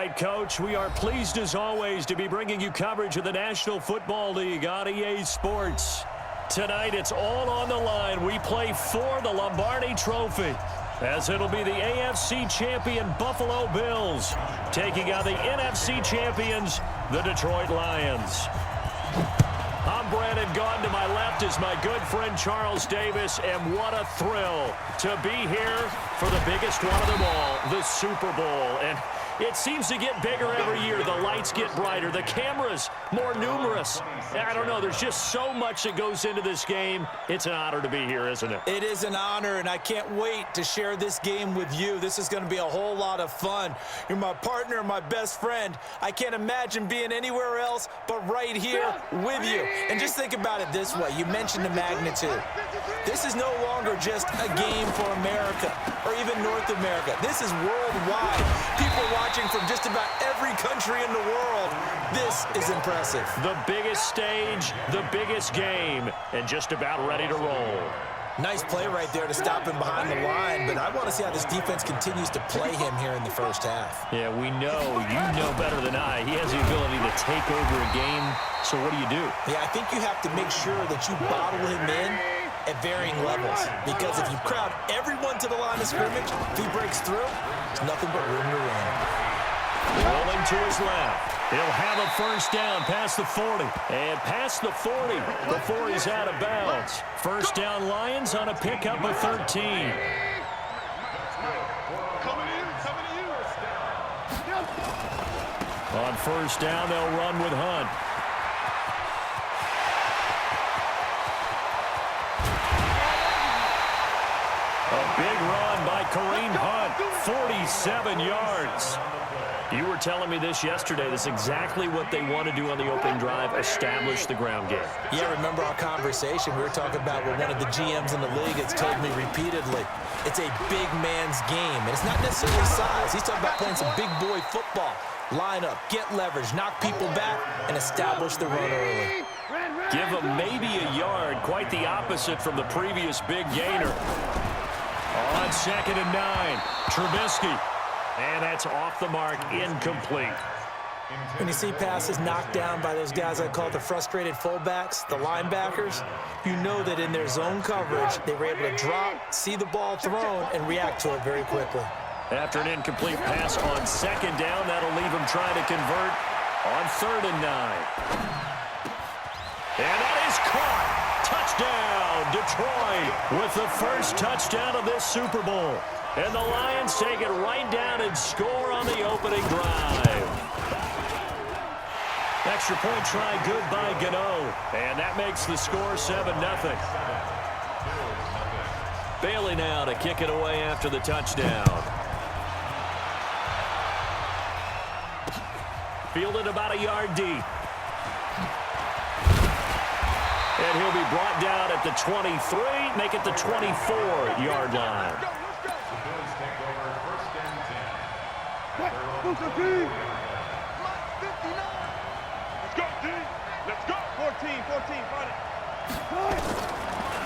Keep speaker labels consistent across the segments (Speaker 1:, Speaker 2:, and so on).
Speaker 1: right, Coach. We are pleased, as always, to be bringing you coverage of the National Football League on EA Sports. Tonight, it's all on the line. We play for the Lombardi Trophy, as it'll be the AFC champion Buffalo Bills taking on the NFC champions, the Detroit Lions. I'm Brandon Gaudin. To my left is my good friend Charles Davis, and what a thrill to be here for the biggest one of them all, the Super Bowl. And it seems to get bigger every year. The lights get brighter. The cameras more numerous. I don't know. There's just so much that goes into this game. It's an honor to be here, isn't it?
Speaker 2: It is an honor, and I can't wait to share this game with you. This is going to be a whole lot of fun. You're my partner, my best friend. I can't imagine being anywhere else but right here with you. And just think about it this way. You mentioned the magnitude. This is no longer just a game for America or even North America. This is worldwide. People watching from just about every country in the world. This is impressive.
Speaker 1: The biggest stage, the biggest game, and just about ready to roll.
Speaker 2: Nice play right there to stop him behind the line, but I want to see how this defense continues to play him here in the first half.
Speaker 1: Yeah, we know, you know better than I. He has the ability to take over a game, so what do?
Speaker 2: Yeah, I think you have to make sure that you bottle him in at varying levels, because if you crowd everyone to the line of scrimmage, if he breaks through, there's nothing but room to run.
Speaker 1: Rolling to his left. He'll have a first down past the 40. And past the 40 before he's out of bounds. First down Lions on a pickup of 13. On first down, they'll run with Hunt. A big run by Kareem Hunt, 47 yards. You were telling me this yesterday. This is exactly what they want to do on the opening drive, establish the ground game.
Speaker 2: Yeah, remember our conversation. We were talking about what one of the GMs in the league has told me repeatedly. It's a big man's game, and it's not necessarily size. He's talking about playing some big boy football. Line up, get leverage, knock people back, and establish the run early.
Speaker 1: Give him maybe a yard, quite the opposite from the previous big gainer. On 2nd and 9, Trubisky. And that's off the mark, incomplete.
Speaker 2: When you see passes knocked down by those guys I call the frustrated fullbacks, the linebackers, you know that in their zone coverage, they were able to drop, see the ball thrown, and react to it very quickly.
Speaker 1: After an incomplete pass on 2nd down, that'll leave him trying to convert on 3rd and 9. And that is caught. Touchdown, Detroit, with the first touchdown of this Super Bowl. And the Lions take it right down and score on the opening drive. Extra point try good by Gano. And that makes the score 7-0. Bailey now to kick it away after the touchdown. Fielded about a yard deep. And he'll be brought down at the 23, make it the 24-yard line.
Speaker 3: Let's go, D. Let's go. 14, find it.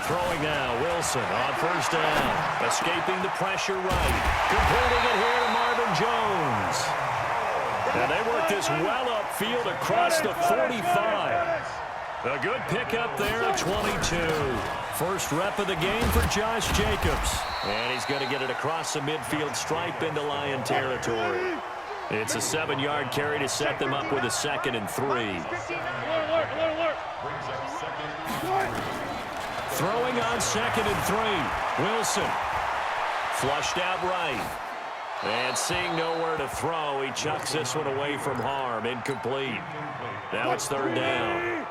Speaker 1: Throwing now, Wilson on first down. Escaping the pressure right. Completing it here to Marvin Jones. And they work this well upfield across the 45. A good pickup there at 22. First rep of the game for Josh Jacobs. And he's going to get it across the midfield stripe into Lion territory. It's a 7-yard carry to set them up with a 2nd and 3. Throwing on 2nd and 3. Wilson. Flushed out right. And seeing nowhere to throw, he chucks this one away from harm. Incomplete. Now it's 3rd down.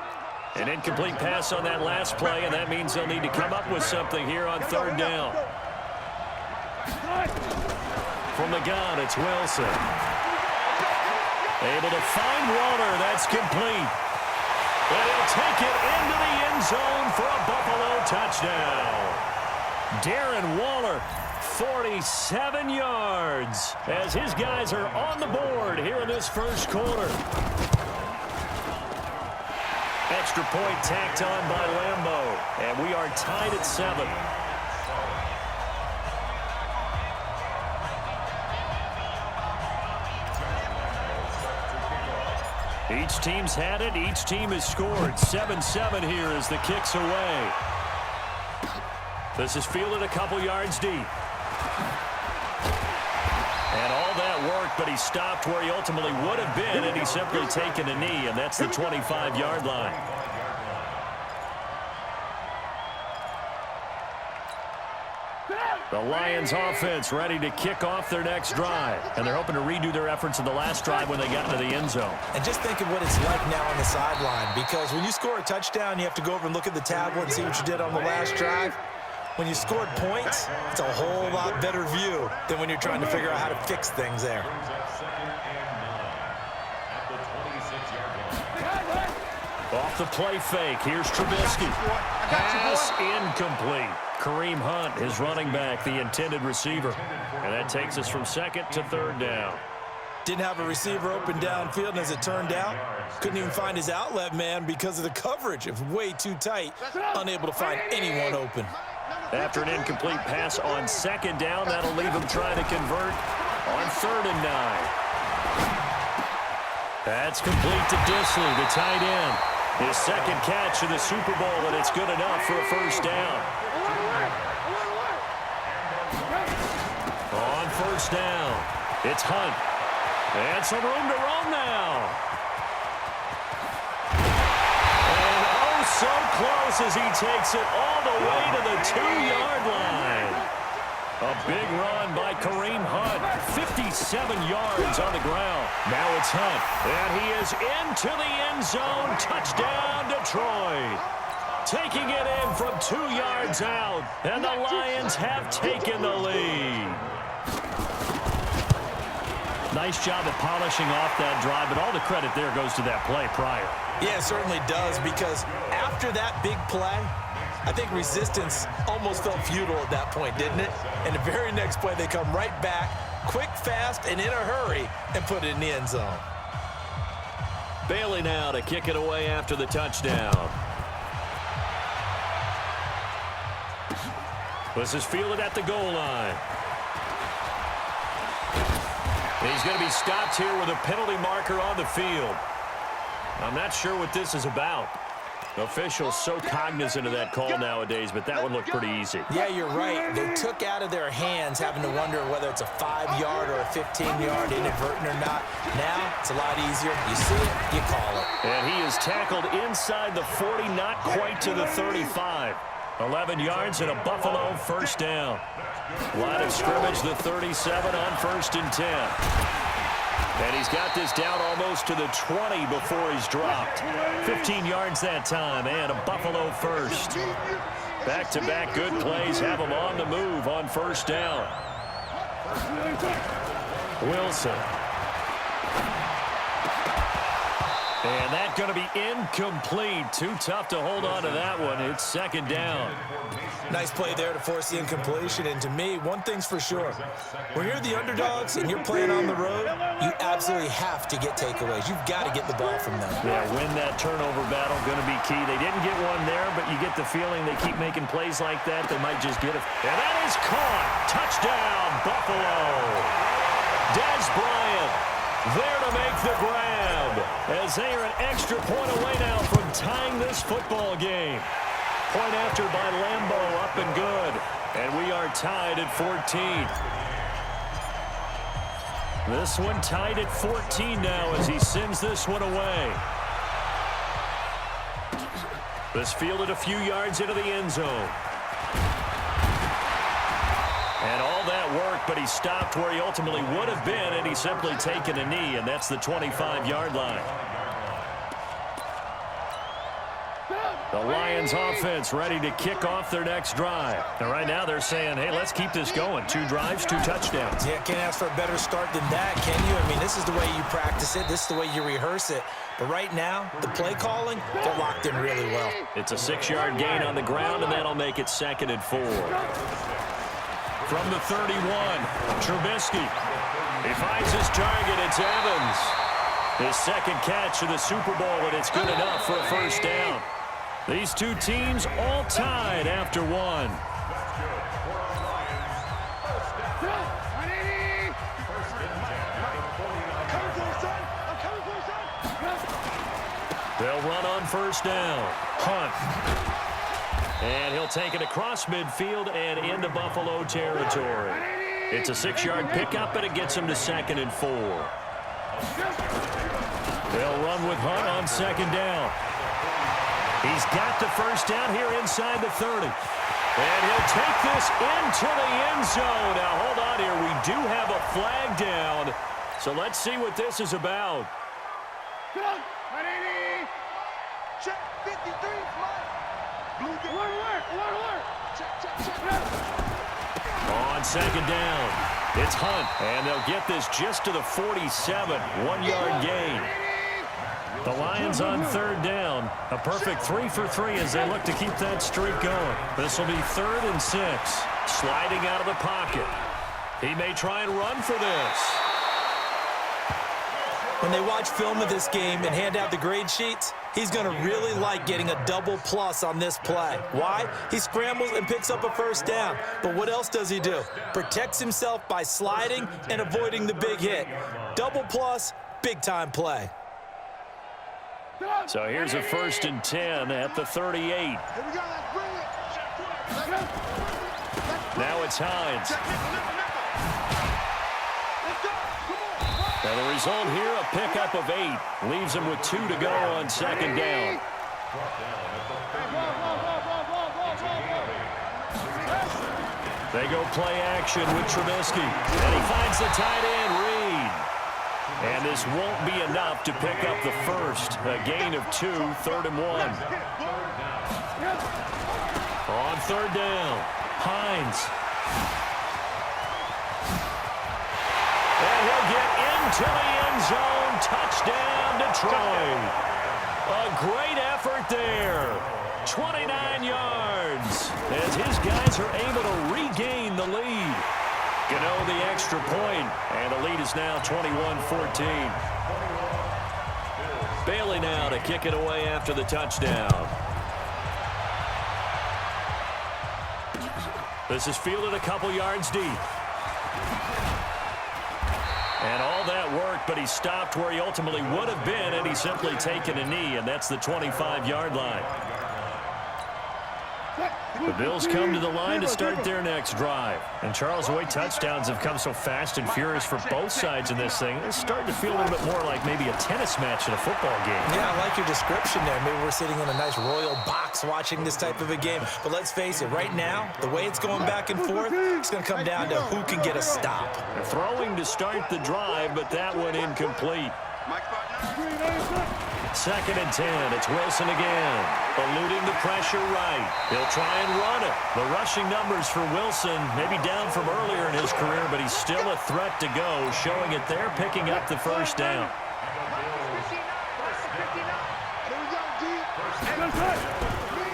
Speaker 1: An incomplete pass on that last play, and that means they'll need to come up with something here on 3rd down. From the gun, it's Wilson. Able to find Waller. That's complete. And he'll take it into the end zone for a Buffalo touchdown. Darren Waller, 47 yards, as his guys are on the board here in this first quarter. Extra point tacked on by Lambeau, and we are tied at 7. Each team's had it. Each team has scored. 7-7 here as the kick's away. This is fielded a couple yards deep. And all that worked, but he stopped where he ultimately would have been, and he's simply taken a knee, and that's the 25-yard line. The Lions offense ready to kick off their next drive. And they're hoping to redo their efforts in the last drive when they got into the end zone.
Speaker 2: And just think of what it's like now on the sideline, because when you score a touchdown, you have to go over and look at the tablet and see what you did on the last drive. When you scored points, it's a whole lot better view than when you're trying to figure out how to fix things there.
Speaker 1: Off the play fake. Here's Trubisky. Pass incomplete. Kareem Hunt, his running back, the intended receiver. And that takes us from second to third down.
Speaker 2: Didn't have a receiver open downfield, and as it turned out, couldn't even find his outlet man because of the coverage. It was way too tight, unable to find anyone open.
Speaker 1: After an incomplete pass on second down, that'll leave him trying to convert on 3rd and 9. That's complete to Disley, the tight end. His second catch of the Super Bowl, and it's good enough for a first down. On first down, it's Hunt. And some room to roam now. And oh, so close as he takes it all the way to the 2-yard line. A big run by Kareem Hunt. 57 yards on the ground. Now it's Hunt. And he is into the end zone. Touchdown, Detroit. Taking it in from 2 yards out. And the Lions have taken the lead. Nice job of polishing off that drive, but all the credit there goes to that play prior.
Speaker 2: Yeah, it certainly does, because after that big play, I think resistance almost felt futile at that point, didn't it? And the very next play, they come right back, quick, fast, and in a hurry, and put it in the end zone.
Speaker 1: Bailey now to kick it away after the touchdown. This is fielded at the goal line. He's going to be stopped here with a penalty marker on the field. I'm not sure what this is about. Officials so cognizant of that call nowadays, but that would look pretty easy.
Speaker 2: Yeah, you're right. They took out of their hands having to wonder whether it's a 5-yard or a 15-yard inadvertent or not. Now, it's a lot easier. You see it, you call it.
Speaker 1: And he is tackled inside the 40, not quite to the 35. 11 yards and a Buffalo first down. Line of scrimmage, the 37 on 1st and 10. And he's got this down almost to the 20 before he's dropped. 15 yards that time and a Buffalo first. Back-to-back good plays have him on the move on first down. Wilson. And that's going to be incomplete. Too tough to hold on to that one. It's second down.
Speaker 2: Nice play there to force the incompletion. And to me, one thing's for sure. When you're the underdogs and you're playing on the road, you absolutely have to get takeaways. You've got to get the ball from them.
Speaker 1: Yeah, win that turnover battle, going to be key. They didn't get one there, but you get the feeling they keep making plays like that, they might just get it. And that is caught. Touchdown, Buffalo. Dez Bryant there to make the grab, as they are an extra point away now from tying this football game. Point after by Lambeau, up and good. And we are tied at 14. This one tied at 14 now as he sends this one away. This fielded a few yards into the end zone. And all that worked, but he stopped where he ultimately would have been, and he's simply taken a knee, and that's the 25-yard line. The Lions offense ready to kick off their next drive. And right now they're saying, hey, let's keep this going. 2 drives, 2 touchdowns.
Speaker 2: Yeah, can't ask for a better start than that, can you? I mean, this is the way you practice it. This is the way you rehearse it. But right now, the play calling, they're locked in really well.
Speaker 1: It's a 6-yard gain on the ground, and that'll make it 2nd and 4. From the 31, Trubisky. He finds his target. It's Evans. His second catch of the Super Bowl, and it's good enough for a first down. These two teams all tied after one. They'll run on first down. Hunt. And he'll take it across midfield and into Buffalo territory. It's a 6-yard pickup, and it gets him to 2nd and 4. They'll run with Hunt on 2nd down. He's got the first down here inside the 30. And he'll take this into the end zone. Now, hold on here. We do have a flag down. So let's see what this is about.
Speaker 3: Check 53, Blue alert. Check.
Speaker 1: On 2nd down, it's Hunt. And they'll get this just to the 47. 1-yard gain. The Lions on 3rd down. A perfect 3 for 3 as they look to keep that streak going. This will be 3rd and 6. Sliding out of the pocket. He may try and run for this.
Speaker 2: When they watch film of this game and hand out the grade sheets, he's going to really like getting a double plus on this play. Why? He scrambles and picks up a first down. But what else does he do? Protects himself by sliding and avoiding the big hit. Double plus, big-time play.
Speaker 1: So here's a 1st and 10 at the 38.
Speaker 3: Here we go, let's bring it.
Speaker 1: Now it's Hines. Now the result here, a pickup of 8. Leaves him with 2 to go on 2nd down. They go play action with Trubisky. And he finds the tight end, Reed. And this won't be enough to pick up the first. A gain of 2, 3rd and 1. On 3rd down, Hines. And he'll get into the end zone. Touchdown, Detroit. A great effort there. 29 yards as his guys are able to regain the lead. Gano the extra point, and the lead is now 21-14. Bailey now to kick it away after the touchdown. This is fielded a couple yards deep. And all that worked, but he stopped where he ultimately would have been, and he's simply taken a knee, and that's the 25-yard line. The Bills come to the line to start their next drive. And Charles, the way touchdowns have come so fast and furious for both sides in this thing, it's starting to feel a little bit more like maybe a tennis match in a football game.
Speaker 2: Yeah, I like your description there. Maybe we're sitting in a nice royal box watching this type of a game. But let's face it, right now, the way it's going back and forth, it's going to come down to who can get a stop.
Speaker 1: Throwing to start the drive, but that one incomplete. 2nd and 10. It's Wilson again. Eluding the pressure right. He'll try and run it. The rushing numbers for Wilson maybe down from earlier in his career, but he's still a threat to go, showing it there, picking up the first down.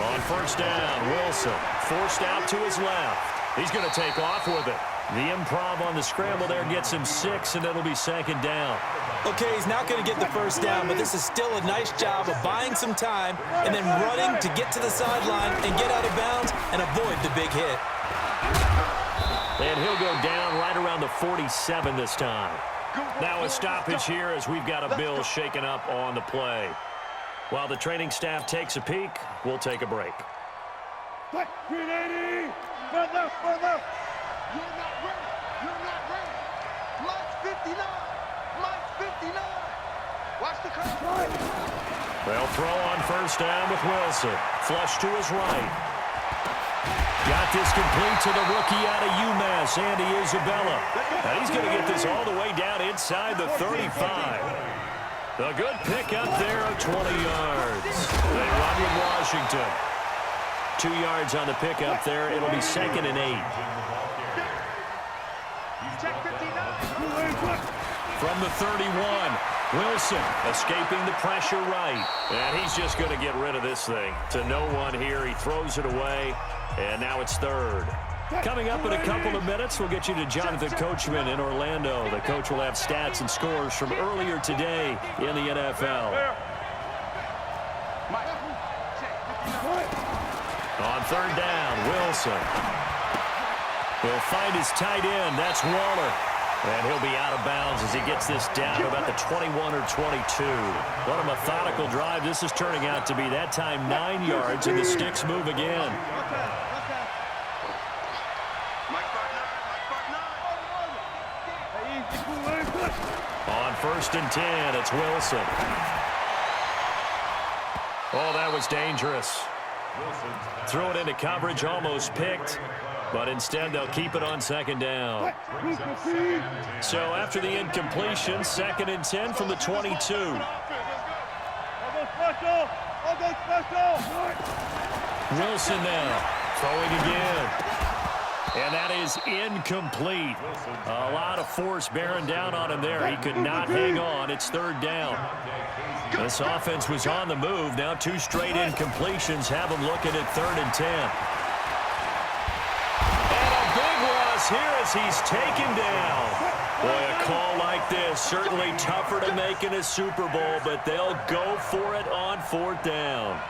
Speaker 1: On first down, Wilson forced out to his left. He's going to take off with it. The improv on the scramble there gets him 6, and it'll be 2nd down.
Speaker 2: Okay, he's not going to get the first down, but this is still a nice job of buying some time and then running to get to the sideline and get out of bounds and avoid the big hit.
Speaker 1: And he'll go down right around the 47 this time. Now a stoppage here as we've got a Bill shaken up on the play. While the training staff takes a peek, we'll take a break.
Speaker 3: 380! Left. You're not ready. Mike's 59. Watch the crowd.
Speaker 1: They'll throw on first down with Wilson. Flush to his right. Got this complete to the rookie out of UMass, Andy Isabella. And he's going to get this all the way down inside the 35. A good pick up there of 20 yards. They run with Washington. 2 yards on the pickup there. It'll be 2nd and 8. From the 31, Wilson escaping the pressure right. And he's just going to get rid of this thing. To no one here. He throws it away. And now it's 3rd. Coming up in a couple of minutes, we'll get you to Jonathan Coachman in Orlando. The coach will have stats and scores from earlier today in the NFL. On 3rd down, Wilson. He'll find his tight end. That's Waller. And he'll be out of bounds as he gets this down to about the 21 or 22. What a methodical drive this is turning out to be. That time 9 yards, and the sticks move again. On 1st and 10, it's Wilson. Oh, that was dangerous. Threw it into coverage, almost picked. But instead, they'll keep it on 2nd down. So after the incompletion, 2nd and 10 from the 22. Wilson now throwing again. And that is incomplete. A lot of force bearing down on him there. He could not hang on. It's 3rd down. This offense was on the move. Now 2 straight incompletions have them looking at 3rd and 10. Here as he's taken down. Boy, a call like this, certainly tougher to make in a Super Bowl, but they'll go for it on 4th down.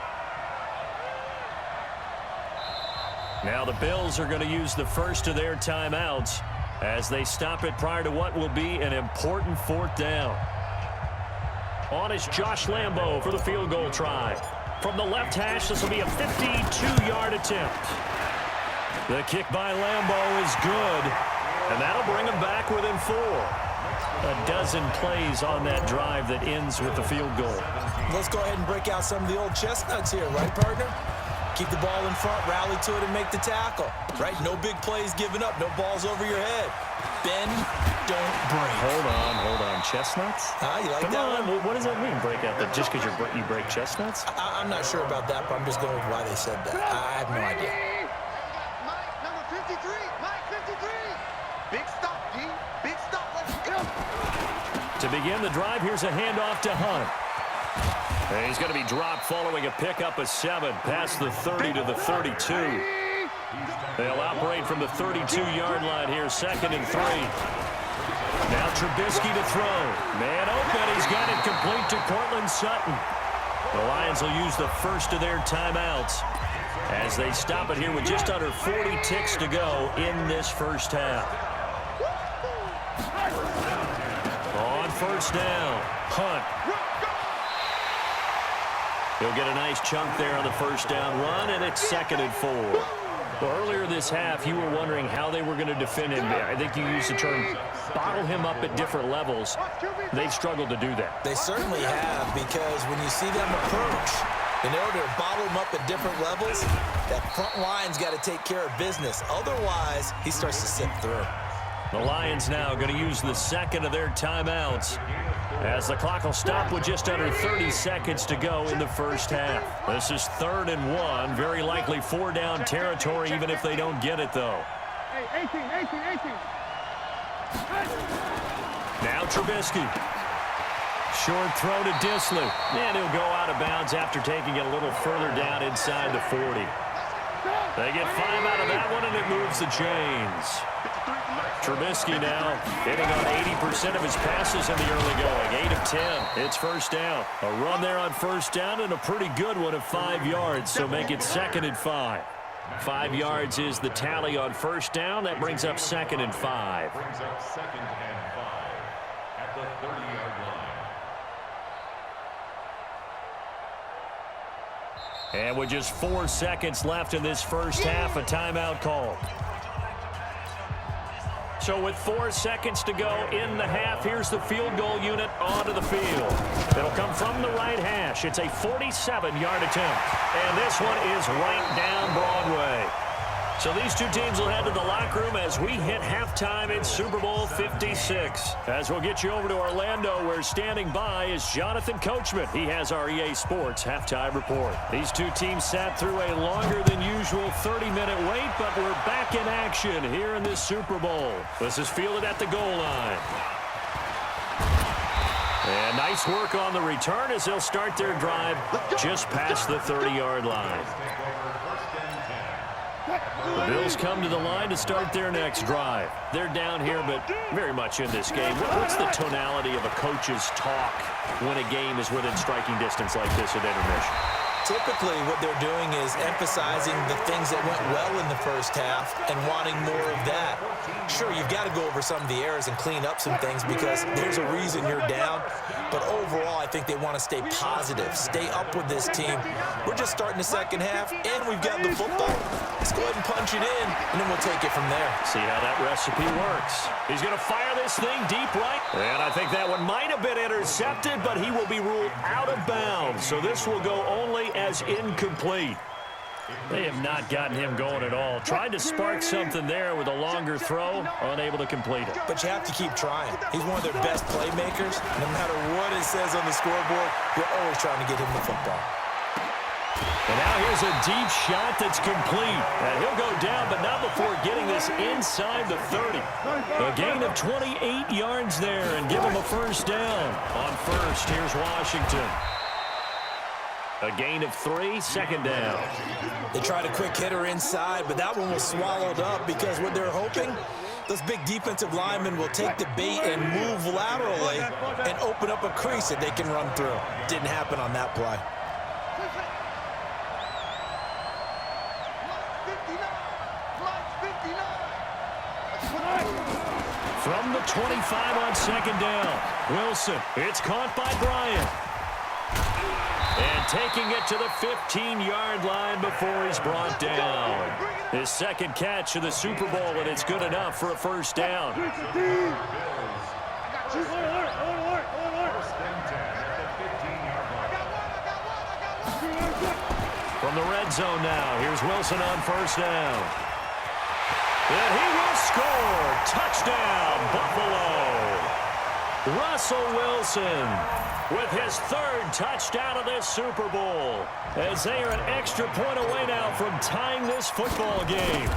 Speaker 1: Now the Bills are going to use the first of their timeouts as they stop it prior to what will be an important 4th down. On is Josh Lambo for the field goal try. From the left hash, this will be a 52-yard attempt. The kick by Lambo is good, and that'll bring him back within 4. A dozen plays on that drive that ends with the field goal.
Speaker 2: Let's go ahead and break out some of the old chestnuts here, right, partner? Keep the ball in front, rally to it, and make the tackle, right? No big plays given up, no balls over your head. Bend, don't break.
Speaker 1: Hold on. Chestnuts?
Speaker 2: You like
Speaker 1: Come
Speaker 2: that
Speaker 1: on.
Speaker 2: one?
Speaker 1: What does that mean, break out? Just because you break chestnuts?
Speaker 2: I'm not sure about that, but I'm just going with why they said that. I have no idea.
Speaker 3: Number 53, Mike 53. Big stop, D. Big stop. Let's go.
Speaker 1: To begin the drive, here's a handoff to Hunt. And he's going to be dropped following a pickup of 7 past the 30 to the 32. They'll operate from the 32-yard line here, 2nd and 3. Now Trubisky to throw. Man open. He's got it complete to Cortland Sutton. The Lions will use the first of their timeouts as they stop it here with just under 40 ticks to go in this first half. On 1st down, Hunt. He'll get a nice chunk there on the 1st down run, and it's 2nd and 4. Well, earlier this half, you were wondering how they were going to defend him. I think you used the term bottle him up at different levels. They've struggled to do that.
Speaker 2: They certainly have, because when you see them approach, in order to bottle him up at different levels, that front line's got to take care of business. Otherwise, he starts to slip through.
Speaker 1: The Lions now going to use the 2nd of their timeouts as the clock will stop with just under 30 seconds to go in the first half. This is 3rd and 1, very likely 4-down territory, even if they don't get it, though.
Speaker 3: Hey, 18.
Speaker 1: Now Trubisky. Short throw to Disley. And he'll go out of bounds after taking it a little further down inside the 40. They get 5 out of that one, and it moves the chains. Trubisky now hitting on 80% of his passes in the early going. 8 of 10. It's 1st down. A run there on 1st down and a pretty good one of 5 yards, so make it 2nd and 5. 5 yards is the tally on 1st down. That brings up 2nd and 5.
Speaker 4: Brings up 2nd and 5 at the 30-yard line.
Speaker 1: And with just 4 seconds left in this first half, a timeout call. So with 4 seconds to go in the half, here's the field goal unit onto the field. It'll come from the right hash. It's a 47-yard attempt. And this one is right down Broadway. So these two teams will head to the locker room as we hit halftime in Super Bowl 56. As we'll get you over to Orlando, where standing by is Jonathan Coachman. He has our EA Sports halftime report. These two teams sat through a longer than usual 30-minute wait, but we're back in action here in this Super Bowl. This is fielded at the goal line. And nice work on the return as they'll start their drive just past the 30-yard line. The Bills come to the line to start their next drive. They're down here, but very much in this game. What's the tonality of a coach's talk when a game is within striking distance like this at intermission?
Speaker 2: Typically, what they're doing is emphasizing the things that went well in the first half and wanting more of that. Sure, you've got to go over some of the errors and clean up some things because there's a reason you're down. But overall, I think they want to stay positive, stay up with this team. We're just starting the second half, and we've got the football. Let's go ahead and punch it in, and then we'll take it from there.
Speaker 1: See how that recipe works. He's going to fire this thing deep right. And I think that one might have been intercepted, but he will be ruled out of bounds. So this will go only as incomplete. They have not gotten him going at all. Tried to spark something there with a longer throw, unable to complete it.
Speaker 2: But you have to keep trying. He's one of their best playmakers. No matter what it says on the scoreboard, you're always trying to get him the football.
Speaker 1: And now here's a deep shot that's complete. And he'll go down, but not before getting this inside the 30. A gain of 28 yards there and give him a first down. On first, here's Washington. A gain of 3, second down.
Speaker 2: They tried a quick hitter inside, but that one was swallowed up because what they're hoping, those big defensive linemen will take the bait and move laterally and open up a crease that they can run through. Didn't happen on that play.
Speaker 1: From the 25 on second down, Wilson. It's caught by Bryant. And taking it to the 15-yard line before he's brought down. His second catch of the Super Bowl, and it's good enough for a first down. From the red zone now, here's Wilson on first down. And he will score. Touchdown, Buffalo. Russell Wilson with his third touchdown of this Super Bowl, as they are an extra point away now from tying this football game.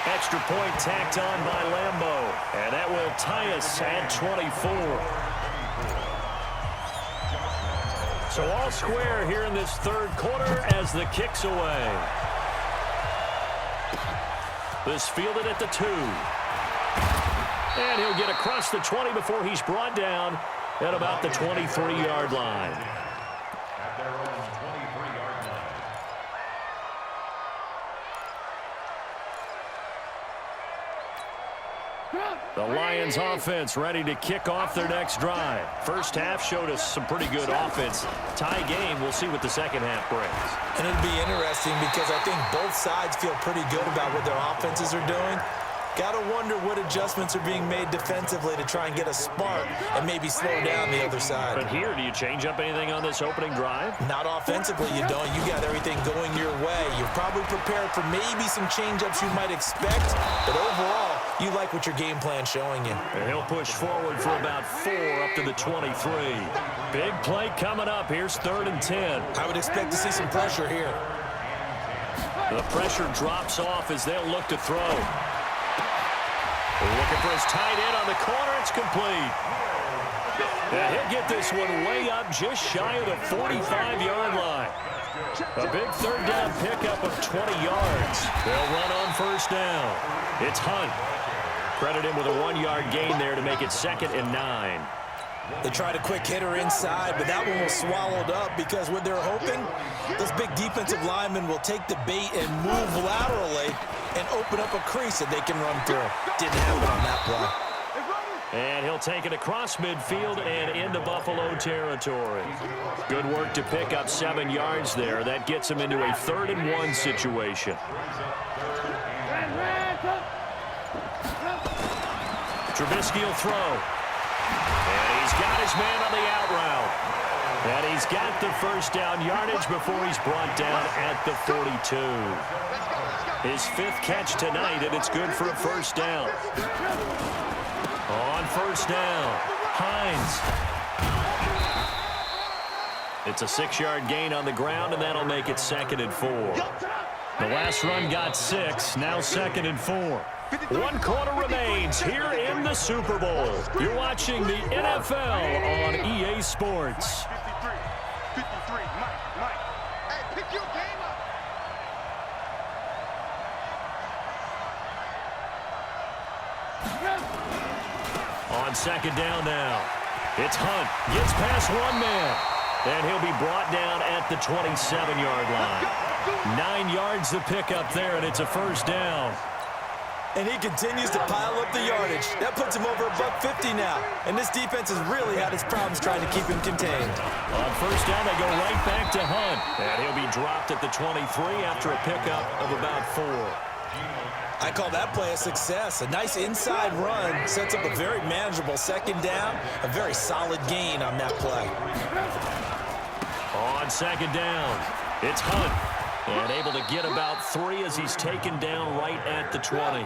Speaker 1: Extra point tacked on by Lambeau, and that will tie us at 24. So all square here in this third quarter as the kick's away. This fielded at the 2. And he'll get across the 20 before he's brought down at about the 23-yard line.
Speaker 4: At their own 23-yard line.
Speaker 1: The Lions offense ready to kick off their next drive. First half showed us some pretty good offense. Tie game, we'll see what the second half brings.
Speaker 2: And it'll be interesting because I think both sides feel pretty good about what their offenses are doing. Got to wonder what adjustments are being made defensively to try and get a spark and maybe slow down the other side.
Speaker 1: But here, do you change up anything on this opening drive?
Speaker 2: Not offensively, you don't. You got everything going your way. You're probably prepared for maybe some change-ups you might expect, but overall, you like what your game plan's showing you.
Speaker 1: And he'll push forward for about 4 up to the 23. Big play coming up. Here's 3rd and 10.
Speaker 2: I would expect to see some pressure here.
Speaker 1: The pressure drops off as they'll look to throw. Looking for his tight end on the corner. It's complete. And he'll get this one way up just shy of the 45-yard line. A big third down pickup of 20 yards. They'll run on first down. It's Hunt. Credit him with a 1-yard gain there to make it 2nd and 9.
Speaker 2: They tried a quick hitter inside, but that one was swallowed up because what they're hoping, those big defensive linemen will take the bait and move laterally and open up a crease that they can run through. Didn't happen on that play.
Speaker 1: And he'll take it across midfield and into Buffalo territory. Good work to pick up 7 yards there. That gets him into a 3rd and 1 situation. Trubisky will throw. And he's got his man on the out route. And he's got the first down yardage before he's brought down at the 42. His 5th catch tonight, and it's good for a first down. On first down, Hines. It's a 6-yard gain on the ground, and that'll make it 2nd and 4. The last run got 6, now 2nd and 4. 1 quarter remains here in the Super Bowl. You're watching the NFL on EA Sports.
Speaker 3: 53, Mike. Hey, pick your game up.
Speaker 1: On second down now. It's Hunt. Gets past one man. And he'll be brought down at the 27-yard line. 9 yards to pick up there, and it's a first down.
Speaker 2: And he continues to pile up the yardage. That puts him over $150 now. And this defense has really had its problems trying to keep him contained.
Speaker 1: On first down, they go right back to Hunt. And he'll be dropped at the 23 after a pickup of about 4.
Speaker 2: I call that play a success. A nice inside run sets up a very manageable second down. A very solid gain on that play.
Speaker 1: On second down, it's Hunt. And able to get about 3 as he's taken down right at the 20.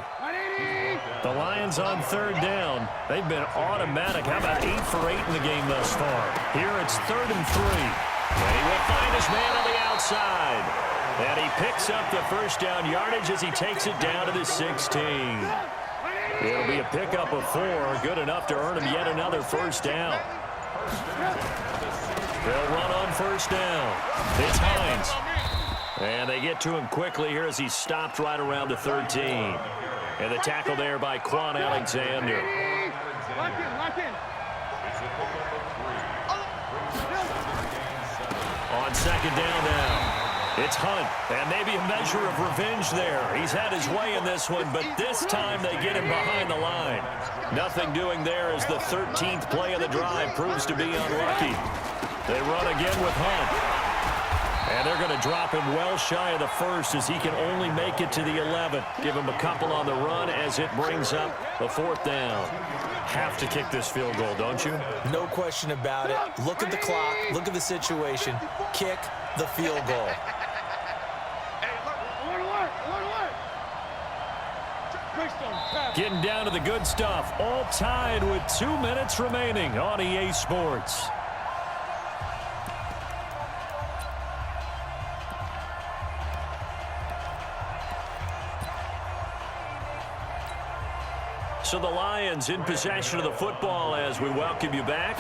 Speaker 1: The Lions on third down. They've been automatic. How about 8 for 8 in the game thus far? Here it's 3rd and 3. And he will find his man on the outside. And he picks up the first down yardage as he takes it down to the 16. It'll be a pickup of 4. Good enough to earn him yet another first down. They'll run on first down. It's Hines. And they get to him quickly here as he's stopped right around the 13. And the tackle there by Quan Alexander. On second down now. It's Hunt, and maybe a measure of revenge there. He's had his way in this one, but this time they get him behind the line. Nothing doing there as the 13th play of the drive proves to be unlucky. They run again with Hunt. And they're going to drop him well shy of the first as he can only make it to the 11. Give him a couple on the run as it brings up the 4th down. Have to kick this field goal, don't you?
Speaker 2: No question about it. Look at the clock. Look at the situation. Kick the field goal.
Speaker 1: Getting down to the good stuff. All tied with 2 minutes remaining on EA Sports. So the Lions in possession of the football as we welcome you back.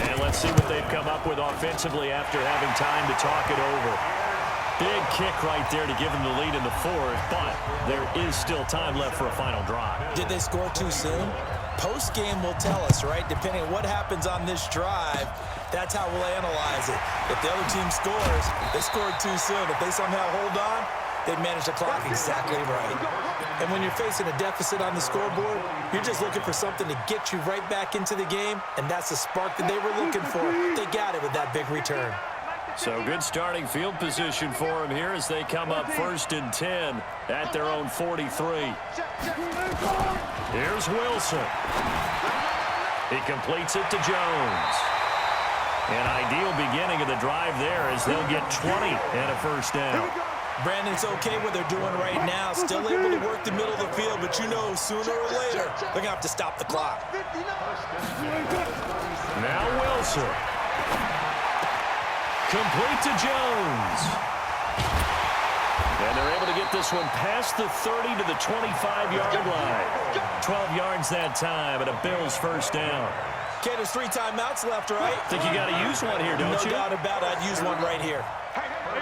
Speaker 1: And let's see what they've come up with offensively after having time to talk it over. Big kick right there to give them the lead in the 4th, but there is still time left for a final drive.
Speaker 2: Did they score too soon? Post-game will tell us, right? Depending on what happens on this drive, that's how we'll analyze it. If the other team scores, they scored too soon. If they somehow hold on, they manage the clock exactly right. And when you're facing a deficit on the scoreboard, you're just looking for something to get you right back into the game, and that's the spark that they were looking for. They got it with that big return.
Speaker 1: So good starting field position for him here as they come up 1st and 10 at their own 43. Here's Wilson. He completes it to Jones. An ideal beginning of the drive there as they'll get 20 and a first down.
Speaker 2: Brandon, it's okay what they're doing right now. Still able to work the middle of the field, but you know sooner or later they're going to have to stop the clock.
Speaker 1: Now Wilson. Complete to Jones. And they're able to get this one past the 30 to the 25-yard line. 12 yards that time and a Bills first down.
Speaker 2: Okay, there's 3 timeouts left, right?
Speaker 1: Think you got to use one here, don't you?
Speaker 2: No doubt about it. I'd use one right here.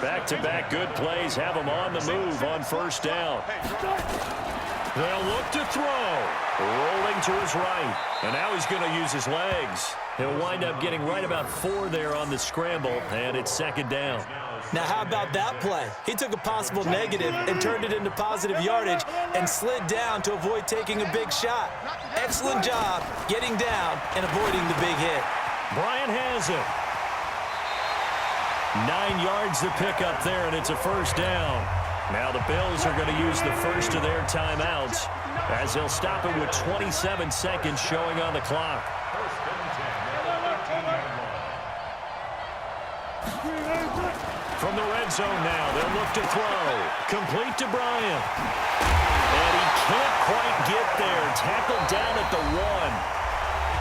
Speaker 1: Back-to-back good plays have him on the move on first down. They'll look to throw. Rolling to his right. And now he's going to use his legs. He'll wind up getting right about 4 there on the scramble, and it's second down.
Speaker 2: Now, how about that play? He took a possible negative and turned it into positive yardage and slid down to avoid taking a big shot. Excellent job getting down and avoiding the big hit.
Speaker 1: Bryant has it. 9 yards to pick up there, and it's a first down. Now the Bills are going to use the first of their timeouts as they'll stop it with 27 seconds showing on the clock. From the red zone now, they'll look to throw. Complete to Bryant. And he can't quite get there. Tackled down at the 1.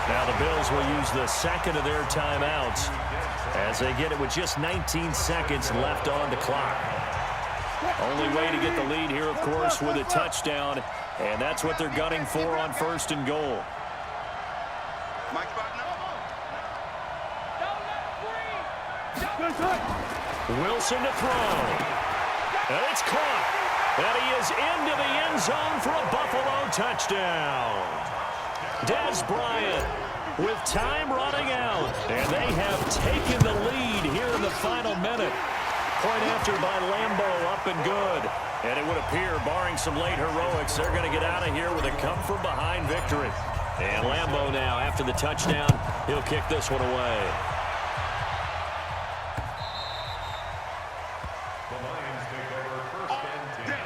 Speaker 1: Now the Bills will use the second of their timeouts as they get it with just 19 seconds left on the clock. Only way to get the lead here, of course, with a touchdown, and that's what they're gunning for on first and goal. Wilson to throw. And it's caught. And he is into the end zone for a Buffalo touchdown. Dez Bryant with time running out. And they have taken the lead here in the final minute. Point after by Lambeau, up and good. And it would appear, barring some late heroics, they're going to get out of here with a come-from-behind victory. And Lambeau now, after the touchdown, he'll kick this one away.
Speaker 4: The Lions take over first and 10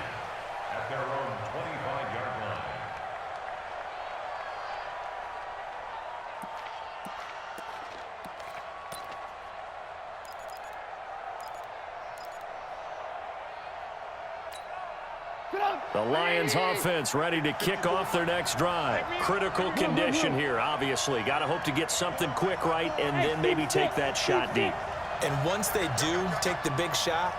Speaker 4: at their own 25-yard line.
Speaker 1: The Lions offense ready to kick off their next drive. Critical condition here, obviously. Got to hope to get something quick right and then maybe take that shot deep.
Speaker 2: And once they do take the big shot,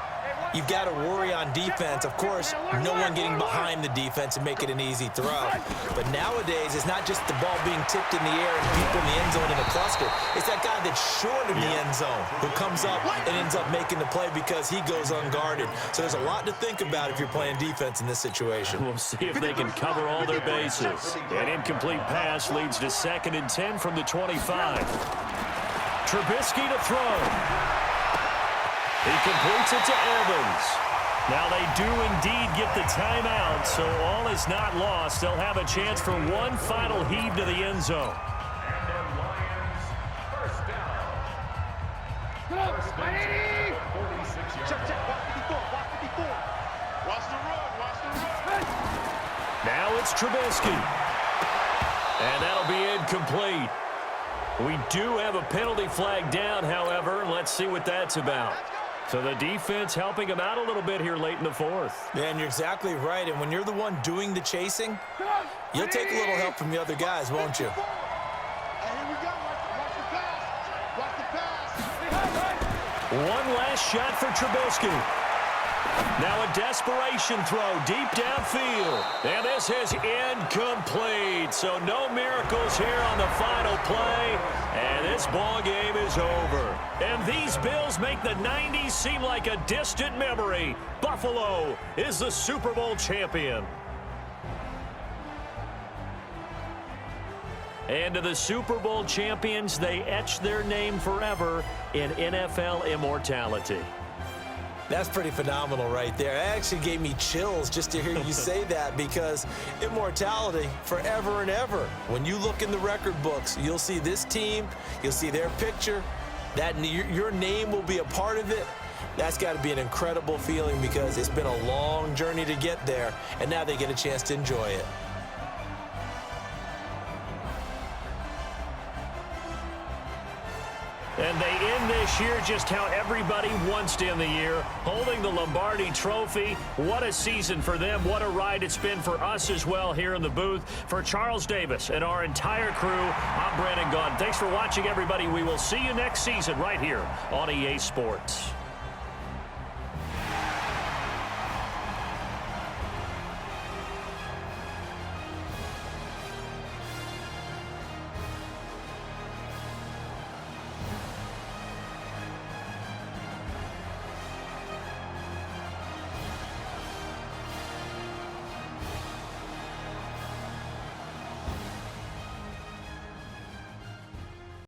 Speaker 2: you've got to worry on defense. Of course, no one getting behind the defense and make it an easy throw. But nowadays, it's not just the ball being tipped in the air and people in the end zone in a cluster. It's that guy that's short of the end zone who comes up and ends up making the play because he goes unguarded. So there's a lot to think about if you're playing defense in this situation.
Speaker 1: We'll see if they can cover all their bases. An incomplete pass leads to 2nd and 10 from the 25. Trubisky to throw. He completes it to Evans. Now they do indeed get the timeout, so all is not lost. They'll have a chance for one final heave to the end zone.
Speaker 4: And the Lions first down. First and 10, 46-yard
Speaker 3: Check. Watch 54. Watch the run.
Speaker 1: Now it's Trubisky. And that'll be incomplete. We do have a penalty flag down, however, and let's see what that's about. So the defense helping him out a little bit here late in the 4th.
Speaker 2: Yeah, and you're exactly right. And when you're the one doing the chasing, you'll take a little help from the other guys, won't you?
Speaker 3: Hey, here we go. Watch the pass.
Speaker 1: One last shot for Trubisky. Now a desperation throw deep downfield. And this is incomplete. So no miracles here on the final play. And this ball game is over. And these Bills make the 90s seem like a distant memory. Buffalo is the Super Bowl champion. And to the Super Bowl champions, they etch their name forever in NFL immortality.
Speaker 2: That's pretty phenomenal right there. It actually gave me chills just to hear you say that, because immortality forever and ever. When you look in the record books, you'll see this team, you'll see their picture, that your name will be a part of it. That's got to be an incredible feeling, because it's been a long journey to get there, and now they get a chance to enjoy it.
Speaker 1: And they end this year just how everybody wants to end the year, holding the Lombardi Trophy. What a season for them. What a ride it's been for us as well here in the booth. For Charles Davis and our entire crew, I'm Brandon Gaudin. Thanks for watching, everybody. We will see you next season right here on EA Sports.